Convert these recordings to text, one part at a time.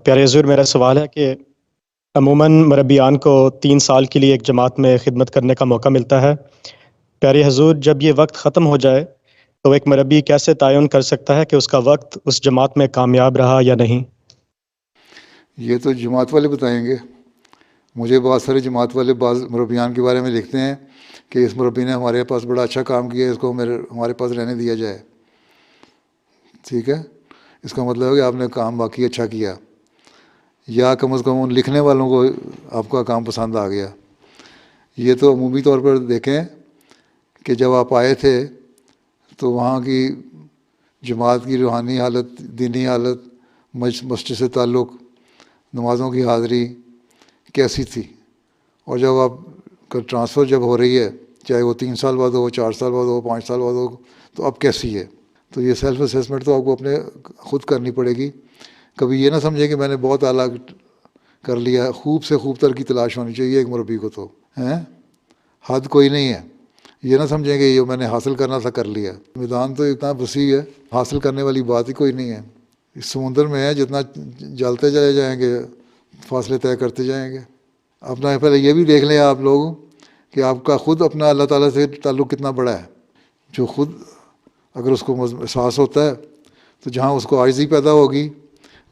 پیارے حضور، میرا سوال ہے کہ عموماً مربیان کو 3 سال کے لیے ایک جماعت میں خدمت کرنے کا موقع ملتا ہے۔ پیارے حضور، جب یہ وقت ختم ہو جائے تو ایک مربی کیسے تعین کر سکتا ہے کہ اس کا وقت اس جماعت میں کامیاب رہا یا نہیں؟ یہ تو جماعت والے بتائیں گے۔ مجھے بہت سارے جماعت والے بعض مربیان کے بارے میں لکھتے ہیں کہ اس مربی نے ہمارے پاس بڑا اچھا کام کیا ہے، اس کو ہمارے پاس رہنے دیا جائے۔ ٹھیک ہے، اس کا مطلب ہے کہ آپ نے کام واقعی اچھا کیا، یا کم از کم ان لکھنے والوں کو آپ کا کام پسند آ گیا۔ یہ تو عمومی طور پر دیکھیں کہ جب آپ آئے تھے تو وہاں کی جماعت کی روحانی حالت، دینی حالت، مسجد سے تعلق، نمازوں کی حاضری کیسی تھی، اور جب آپ کا ٹرانسفر جب ہو رہی ہے، چاہے وہ 3 سال بعد ہو، 4 سال بعد ہو، 5 سال بعد ہو، تو اب کیسی ہے؟ تو یہ سیلف اسیسمنٹ تو آپ کو اپنے خود کرنی پڑے گی۔ کبھی یہ نہ سمجھیں کہ میں نے بہت اعلیٰ کر لیا، خوب سے خوب تر کی تلاش ہونی چاہیے ایک مربی کو، تو ہیں حد کوئی نہیں ہے۔ یہ نہ سمجھیں کہ یہ میں نے حاصل کرنا تھا کر لیا۔ میدان تو اتنا وسیع ہے، حاصل کرنے والی بات ہی کوئی نہیں ہے۔ اس سمندر میں ہے، جتنا جلتے چلے جائیں گے فاصلے طے کرتے جائیں گے۔ اپنا پہلے یہ بھی دیکھ لیں آپ لوگ کہ آپ کا خود اپنا اللہ تعالیٰ سے تعلق کتنا بڑا ہے۔ جو خود اگر اس کو احساس ہوتا ہے تو جہاں اس کو عاجزی پیدا ہوگی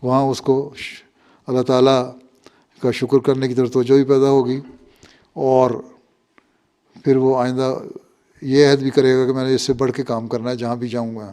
وہاں اس کو اللہ تعالیٰ کا شکر کرنے کی طرف توجہ بھی پیدا ہوگی، اور پھر وہ آئندہ یہ عہد بھی کرے گا کہ میں نے اس سے بڑھ کے کام کرنا ہے جہاں بھی جاؤں گا۔